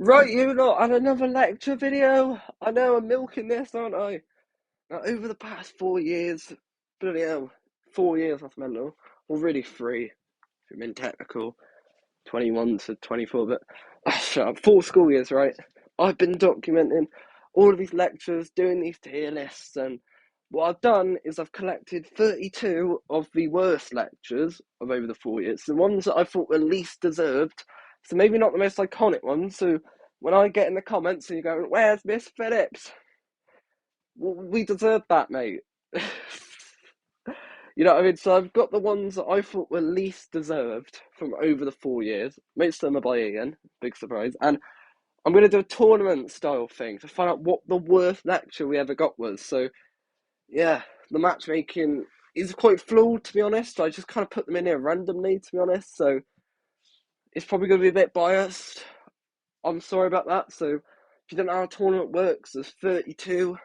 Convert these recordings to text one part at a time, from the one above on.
Right, you lot, and another lecture video. I know I'm milking this, aren't I? Now, over the past 4 years, bloody hell, 4 years, that's mental. Well, really three, if you're being technical, 21 to 24, but shut up, 4 school years, right? I've been documenting all of these lectures, doing these tier lists, and what I've done is I've collected 32 of the worst lectures of over the 4 years, the ones that I thought were least deserved, so maybe not the most iconic ones. So when I get in the comments and you go, "Where's Miss Phillips?" Well, we deserve that, mate. You know what I mean? So I've got the ones that I thought were least deserved from over the 4 years. Most of them are by Ian, big surprise. And I'm going to do a tournament style thing to find out what the worst lecture we ever got was. So, yeah, the matchmaking is quite flawed, to be honest. I just kind of put them in here randomly, to be honest. So it's probably going to be a bit biased. I'm sorry about that. So if you don't know how a tournament works, there's 32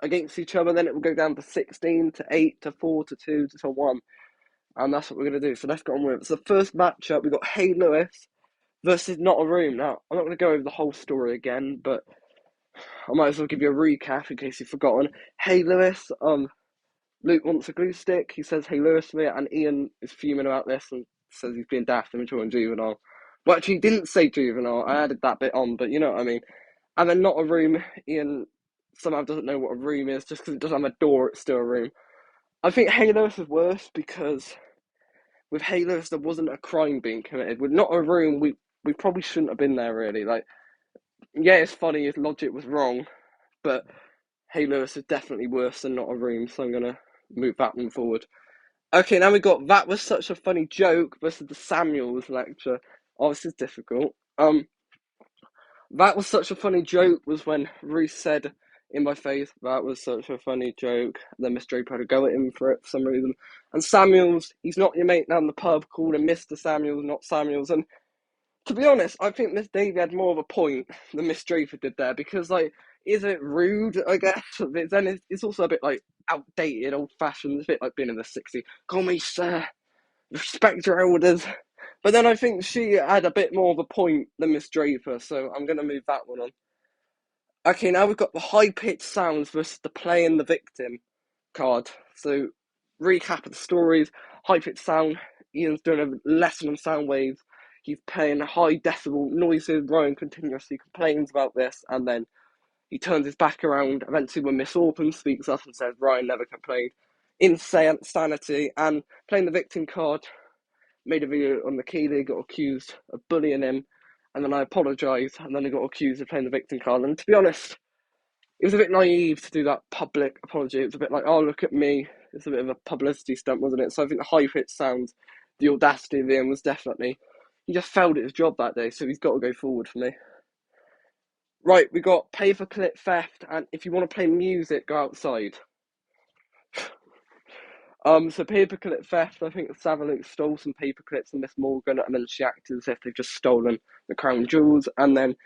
against each other, then it will go down to 16 to 8 to 4 to 2 to 1. And that's what we're going to do. So let's get on with it. So the first matchup, we've got Hey Lewis versus Not a Room. Now, I'm not going to go over the whole story again, but I might as well give you a recap in case you've forgotten. Hey Lewis, Luke wants a glue stick. He says Hey Lewis to me, and Ian is fuming about this and says he's being daft and mature and juvenile. Well, actually, he didn't say juvenile. I added that bit on, but you know what I mean. And then Not a Room, Ian somehow doesn't know what a room is. Just because it doesn't have a door, it's still a room. I think Hey Lewis is worse because with Hey Lewis, there wasn't a crime being committed. With Not a Room, we probably shouldn't have been there, really. Like, yeah, it's funny, his logic was wrong, but Hey Lewis is definitely worse than Not a Room, so I'm going to move that one forward. Okay, now we got That Was Such a Funny Joke versus the Samuels lecture. Oh, this is difficult. That Was Such a Funny Joke was when Ruth said in my face, "That was such a funny joke." And then Miss Draper had to go at him for it for some reason. And Samuels, he's not your mate down the pub, called him Mr. Samuels, not Samuels. And to be honest, I think Miss Davy had more of a point than Miss Draper did there, because, like, is it rude, I guess? But then it's also a bit, like, outdated, old fashioned. It's a bit like being in the 60s. "Call me sir, respect your elders." But then I think she had a bit more of a point than Miss Draper, so I'm going to move that one on. Okay, now we've got the high pitched sounds versus the playing the victim card. So, recap of the stories: high pitched sound, Ian's doing a lesson on sound waves. He's playing high decibel noises. Ryan continuously complains about this, and then he turns his back around. Eventually, when Miss Orpham speaks up and says Ryan never complained, insanity. And playing the victim card, made a video on the Keeley, got accused of bullying him, and then I apologised, and then I got accused of playing the victim card. And to be honest, it was a bit naive to do that public apology. It was a bit like, "Oh, look at me." It's a bit of a publicity stunt, wasn't it? So I think the high pitched sounds, the audacity of Ian was definitely, he just failed at his job that day, so he's got to go forward for me. Right, we got paperclip theft, and if you want to play music, go outside. So paperclip theft, I think Savaluk stole some paperclips from Miss Morgan, and then she acted as if they've just stolen the crown jewels. And then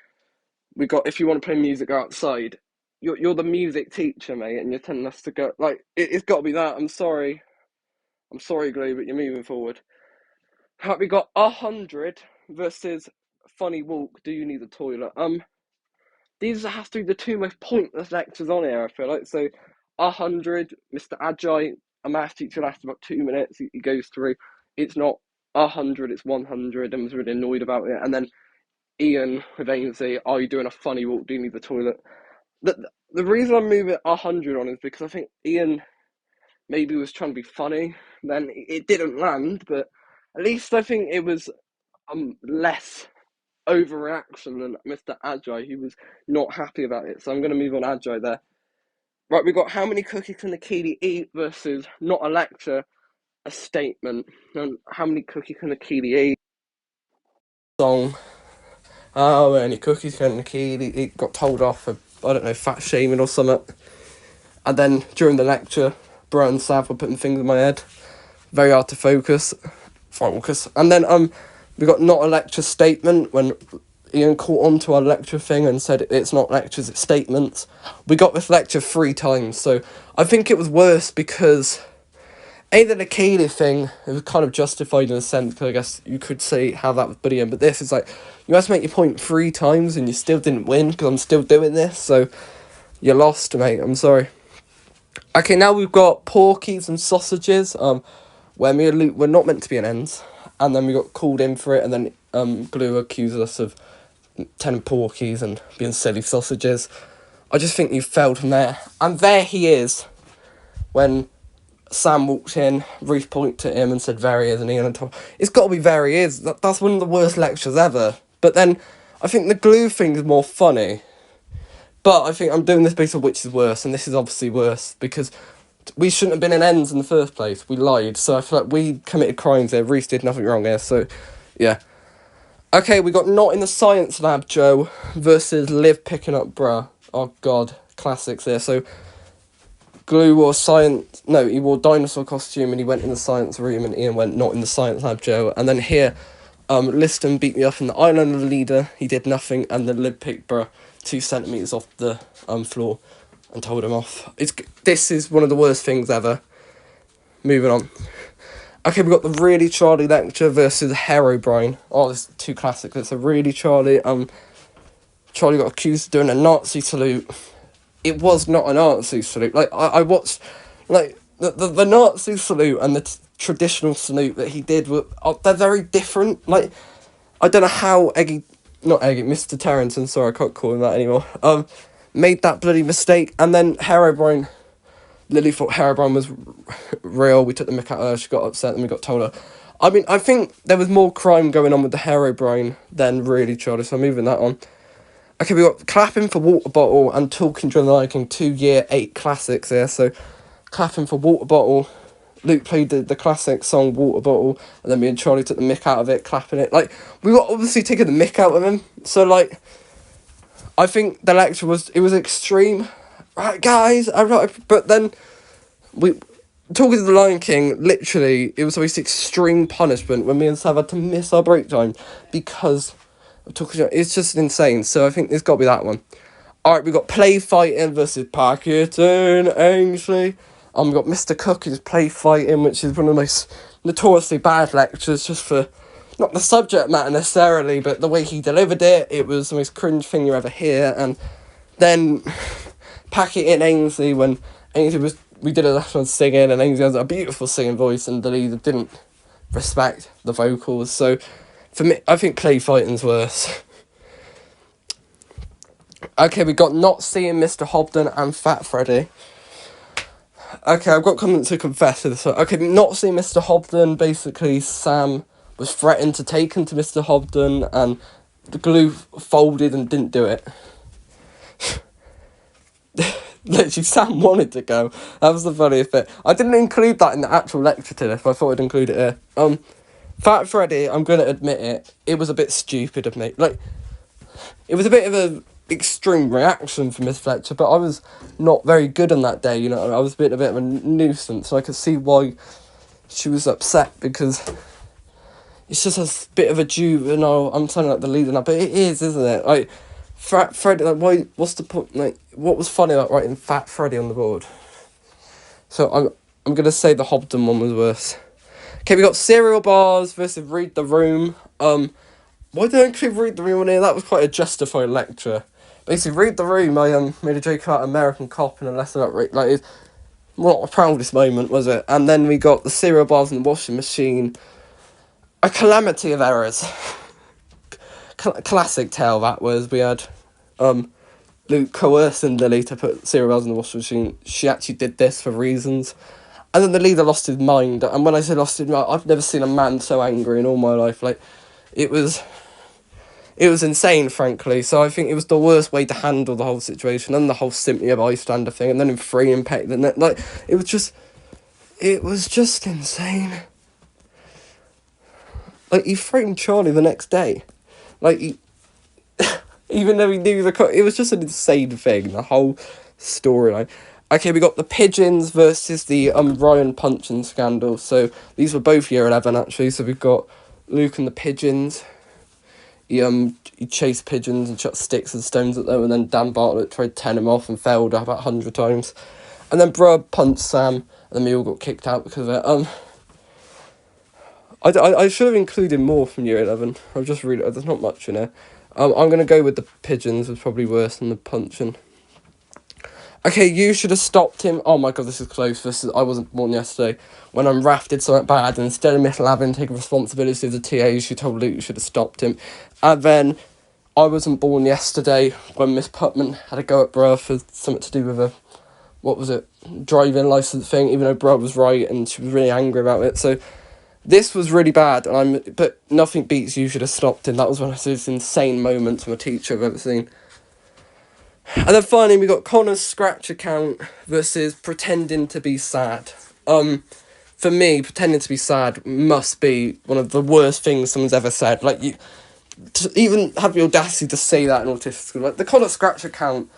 we got, if you want to play music, go outside. You're the music teacher, mate, and you're telling us to go. Like, it's got to be that. I'm sorry, Glue, but you're moving forward. We got 100 versus Funny Walk. Do you need a toilet? These have to be the two most pointless lectures on here, I feel like. So, 100, Mr. Agi, a maths teacher, lasts about 2 minutes. He goes through. It's not 100, it's 100, and was really annoyed about it. And then Ian with Ainsley, "Are you doing a funny walk? Do you need the toilet?" The reason I'm moving 100 on is because I think Ian maybe was trying to be funny. Then it didn't land, but at least I think it was less overreaction than Mr. Agi, who was not happy about it. So I'm going to move on Agi there. Right, we've got How Many Cookies Can the Keeley Eat versus Not a Lecture, a Statement. And How Many Cookies Can the Keeley Eat? Song. How many cookies can the Keeley eat? Got told off for, I don't know, fat shaming or something. And then during the lecture, Brian and Sav were putting things in my head. Very hard to focus. And then we got Not a Lecture Statement, when Ian caught on to our lecture thing and said it's not lectures, it's statements. We got this lecture 3 times, so I think it was worse because Either the Keeley thing, it was kind of justified in a sense, because I guess you could say how that was bullying, but this is like, you have to make your point 3 times and you still didn't win, because I'm still doing this, so you lost, mate, I'm sorry. Okay, now we've got Porkies and Sausages, where me and Luke were not meant to be in ends, and then we got called in for it, and then Glue accused us of telling Porkies and being silly sausages. I just think you failed from there. And there he is, when Sam walked in, Ruth pointed at him and said, "There he is," and Ian and Tom, it's got to be "There he is." That's one of the worst lectures ever. But then, I think the glue thing is more funny. But I think I'm doing this based on which is worse, and this is obviously worse, because we shouldn't have been in ends in the first place. We lied, so I feel like we committed crimes there. Ruth did nothing wrong here, so, yeah. Okay, we got Not in the Science Lab, Joe, versus Liv picking up Bruh. Oh, God, classics there. So, Glue wore he wore dinosaur costume and he went in the science room, and Ian went Not in the Science Lab, Joe. And then here, Liston beat me up in the island of the leader. He did nothing, and then Liv picked Bruh 2 centimetres off the floor and told him off. This is one of the worst things ever. Moving on. Okay, we've got the Really Charlie lecture versus Herobrine. Oh, this is 2 classics. It's a Really Charlie. Charlie got accused of doing a Nazi salute. It was not a Nazi salute. Like, I watched, like, the Nazi salute and the traditional salute that he did, they're very different. Like, I don't know how Mr. Terrington, sorry, I can't call him that anymore, made that bloody mistake. And then Herobrine, Lily thought Herobrine was real. We took the mick out of her. She got upset and we got told her. I mean, I think there was more crime going on with the Herobrine than Really Charlie, so I'm moving that on. Okay, we got Clapping for Water Bottle and Talking During the Lion King, 2 year 8 classics there. So, Clapping for Water Bottle. Luke played the classic song Water Bottle, and then me and Charlie took the mick out of it, clapping it. Like, we were obviously taking the mick out of him. So, like, I think the lecture was extreme. Right, guys, but then Talking to the Lion King, literally, it was always extreme punishment when me and Sav had to miss our break time because of talking. It's just insane. So I think there's got to be that one. All right, we got Play Fighting versus Packet and Ainsley. We got Mr. Cookie's Play Fighting, which is one of the most notoriously bad lectures, just for not the subject matter necessarily, but the way he delivered it. It was the most cringe thing you ever hear. And then Packet and Ainsley, when Ainsley we did a lesson singing, and Ainsley has a beautiful singing voice, and the leader didn't respect the vocals. So, for me, I think Play Fighting's worse. Okay, we got Not Seeing Mr. Hobden and Fat Freddy. Okay, I've got something to confess to this one. Okay, Not Seeing Mr. Hobden, basically Sam was threatened to take him to Mr. Hobden, and the glue folded and didn't do it. Literally, Sam wanted to go. That was the funniest bit. I didn't include that in the actual lecture today, but I thought I'd include it here. Fat Freddy, I'm going to admit it was a bit stupid of me. Like, it was a bit of an extreme reaction from Miss Fletcher, but I was not very good on that day, you know. I was a bit of a nuisance, so I could see why she was upset, because it's just a bit of a juvenile. I'm sounding like the leader now, but it is, isn't it? Like, Fat Freddy, like, why? What's the point? Like, what was funny about writing Fat Freddy on the board? So I'm gonna say the Hobden one was worse. Okay, we got Cereal Bars versus Read the Room. Why did I include Read the Room on here? That was quite a justified lecture. Basically, Read the Room, I made a joke about American Cop and a lesson about like, it's not the proudest moment, was it? And then we got the Cereal Bars in the washing machine. A calamity of errors. Classic tale that was. We had Luke coercing Lily to put cereal bars in the washing machine. She actually did this for reasons. And then the leader lost his mind. And when I say lost his mind, I've never seen a man so angry in all my life. Like, it was insane, frankly. So I think it was the worst way to handle the whole situation, and the whole simply a bystander thing, and then in free impact the net. Like, it was just insane. Like, he threatened Charlie the next day. Like, even though he knew it was just an insane thing, the whole storyline. Okay, we got the Pigeons versus the Ryan punching scandal. So these were both year 11 actually. So we've got Luke and the Pigeons. He chased pigeons and shot sticks and stones at them, and then Dan Bartlett tried to turn him off and failed about 100 times. And then Bruh punched Sam, then we all got kicked out because of it. I should have included more from year 11. I've just read there's not much in there. I'm going to go with the pigeons was probably worse than the punching. Okay, you should have stopped him. Oh my god, this is close. I wasn't born yesterday. When Raph did something bad, and instead of Miss Lavin taking responsibility of the TA, she told Luke you should have stopped him. And then I wasn't born yesterday when Miss Putman had a go at Bruh for something to do with a, what was it, driving licence thing, even though Bruh was right and she was really angry about it. So this was really bad, but nothing beats you should have stopped him. That was one of those insane moments from a teacher I've ever seen. And then finally we got Connor's scratch account versus pretending to be sad. For me, pretending to be sad must be one of the worst things someone's ever said. Like, you to even have the audacity to say that in autistic school. Like, the Connor scratch account,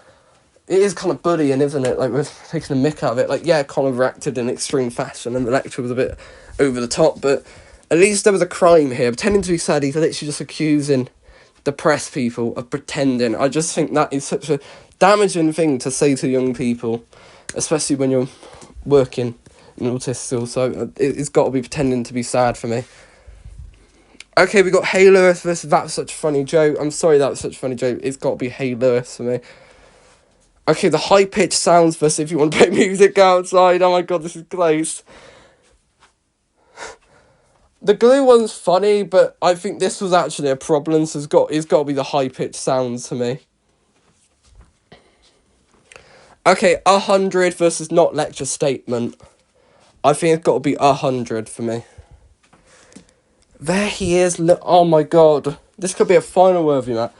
it is kind of bullying, isn't it? Like, we're taking a mick out of it. Like, yeah, Connor reacted in extreme fashion and the lecture was a bit over the top, but at least there was a crime here. Pretending to be sad, he's literally just accusing depressed people of pretending. I just think that is such a damaging thing to say to young people, especially when you're working in autistic school. So it's got to be pretending to be sad for me. Okay, we got Hey Lewis versus That Was Such a Funny Joke. I'm sorry, That Was Such a Funny Joke. It's got to be Hey Lewis for me. Okay, the high-pitched sounds versus If You Want to Play Music Outside. Oh my god, this is close. The glue one's funny, but I think this was actually a problem, so it's got to be the high-pitched sounds for me. Okay, 100 versus Not Lecture Statement. I think it's got to be 100 for me. There he is. Oh my god. This could be a final worthy match.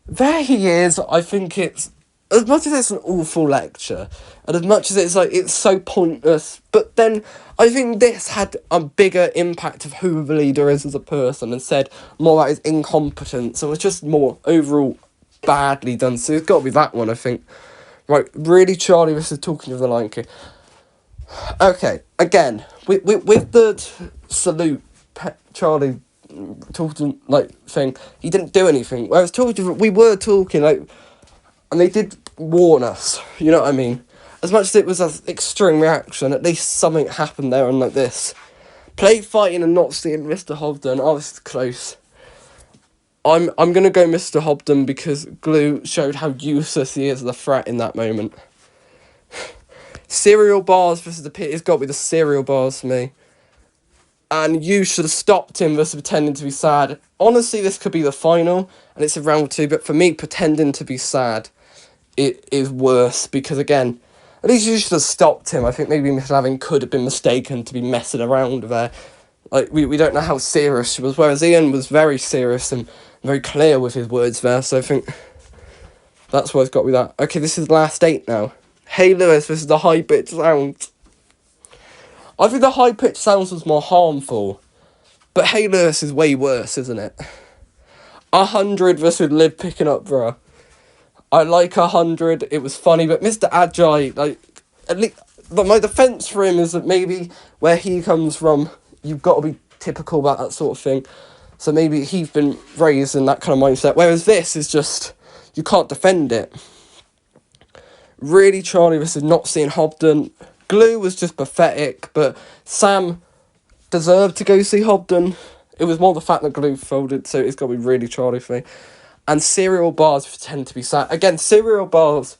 There he is. I think it's, as much as it's an awful lecture, and as much as it's like, it's so pointless, but then I think this had a bigger impact of who the leader is as a person and said more about his incompetence, and was just more overall badly done. So it's got to be that one, I think. Right, really, Charlie versus Talking of the Lion King. Okay, again, with the salute, Charlie talking like thing, he didn't do anything. Whereas we were talking like, and they did warn us. You know what I mean? As much as it was an extreme reaction, at least something happened there. And like this, play fighting and not seeing Mr. Hobden. Oh, this is close. I'm gonna go Mr. Hobden because Glue showed how useless he is as a threat in that moment. Cereal bars versus the pit. It's got to be the cereal bars for me. And you should have stopped him versus pretending to be sad. Honestly, this could be the final, and it's a round 2. But for me, pretending to be sad, it is worse because again, at least you should have stopped him. I think maybe Miss Lavin could have been mistaken to be messing around there. Like we don't know how serious she was, whereas Ian was very serious and very clear with his words there. So I think that's why it's got to be that. Okay, this is the last 8 now. Hey Lewis versus the high pitched sounds. I think the high pitched sounds was more harmful, but Hey Lewis is way worse, isn't it? 100 versus Liv picking up Bruh. I like 100. It was funny, but Mr. Agi, like, at least, but my defense for him is that maybe where he comes from, you've got to be typical about that sort of thing. So maybe he's been raised in that kind of mindset. Whereas this is just, you can't defend it. Really, Charlie versus not seeing Hobden. Glue was just pathetic, but Sam deserved to go see Hobden. It was more the fact that Glue folded, so it's got to be really Charlie for me. And cereal bars pretend to be sad. Again, cereal bars,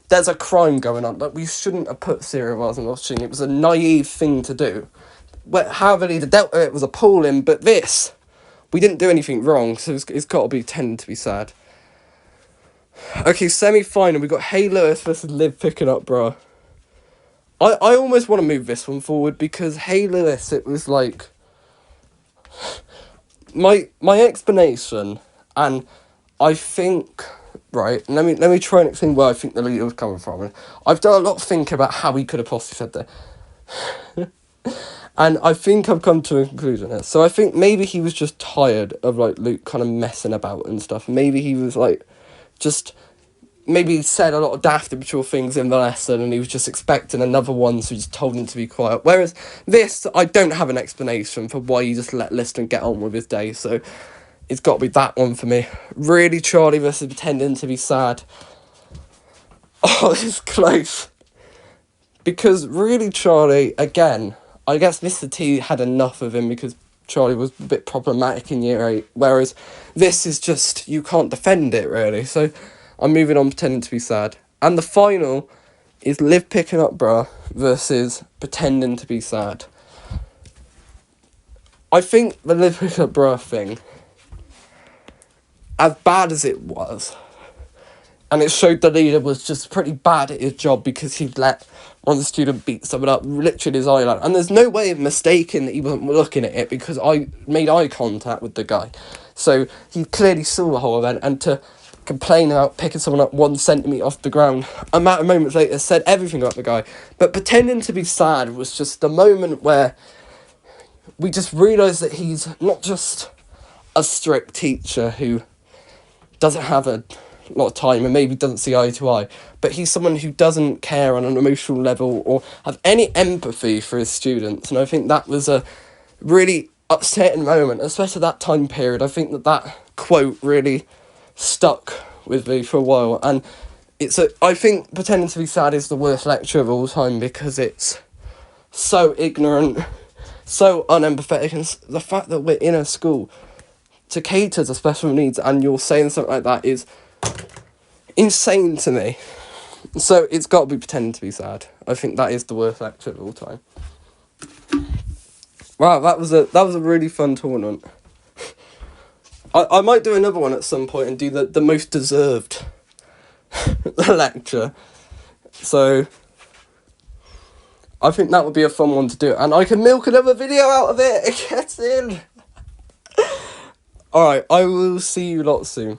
there's a crime going on. Like, we shouldn't have put cereal bars in the washing. It was a naive thing to do. However the dealt with it was appalling, but this, we didn't do anything wrong, so it's got to be pretending to be sad. Okay, semi-final, we got Hey Lewis versus Liv picking up Bruh. I almost want to move this one forward because Hey Lewis, it was like my explanation, and I think, right, let me try and explain where I think the leader was coming from. I've done a lot of thinking about how he could have possibly said that. And I think I've come to a conclusion here. So I think maybe he was just tired of like Luke kind of messing about and stuff. Maybe he was like just maybe he said a lot of daft immature things in the lesson and he was just expecting another one, so he just told him to be quiet. Whereas this, I don't have an explanation for why he just let Liston get on with his day, so it's got to be that one for me. Really, Charlie versus pretending to be sad. Oh, this is close. Because really, Charlie, again, I guess Mr. T had enough of him because Charlie was a bit problematic in year 8, whereas this is just, you can't defend it, really. So I'm moving on, pretending to be sad. And the final is Liv picking up bruh versus pretending to be sad. I think the Liv picking up bruh thing, as bad as it was, and it showed the leader was just pretty bad at his job because he'd let one student beat someone up, literally his eyeliner. And there's no way of mistaking that he wasn't looking at it because I made eye contact with the guy. So he clearly saw the whole event, and to complain about picking someone up 1 centimetre off the ground, a matter of moments later said everything about the guy. But pretending to be sad was just the moment where we just realised that he's not just a strict teacher who doesn't have a lot of time and maybe doesn't see eye to eye, but he's someone who doesn't care on an emotional level or have any empathy for his students. And I think that was a really upsetting moment, especially that time period. I think that quote really stuck with me for a while, and I think pretending to be sad is the worst lecture of all time because it's so ignorant, so unempathetic, and the fact that we're in a school to cater to special needs and you're saying something like that is insane to me. So it's got to be pretending to be sad. I think that is the worst lecture of all time. Wow, that was a really fun tournament. I might do another one at some point and do the most deserved lecture. So I think that would be a fun one to do, and I can milk another video out of it. Get in. Alright, I will see you lot soon.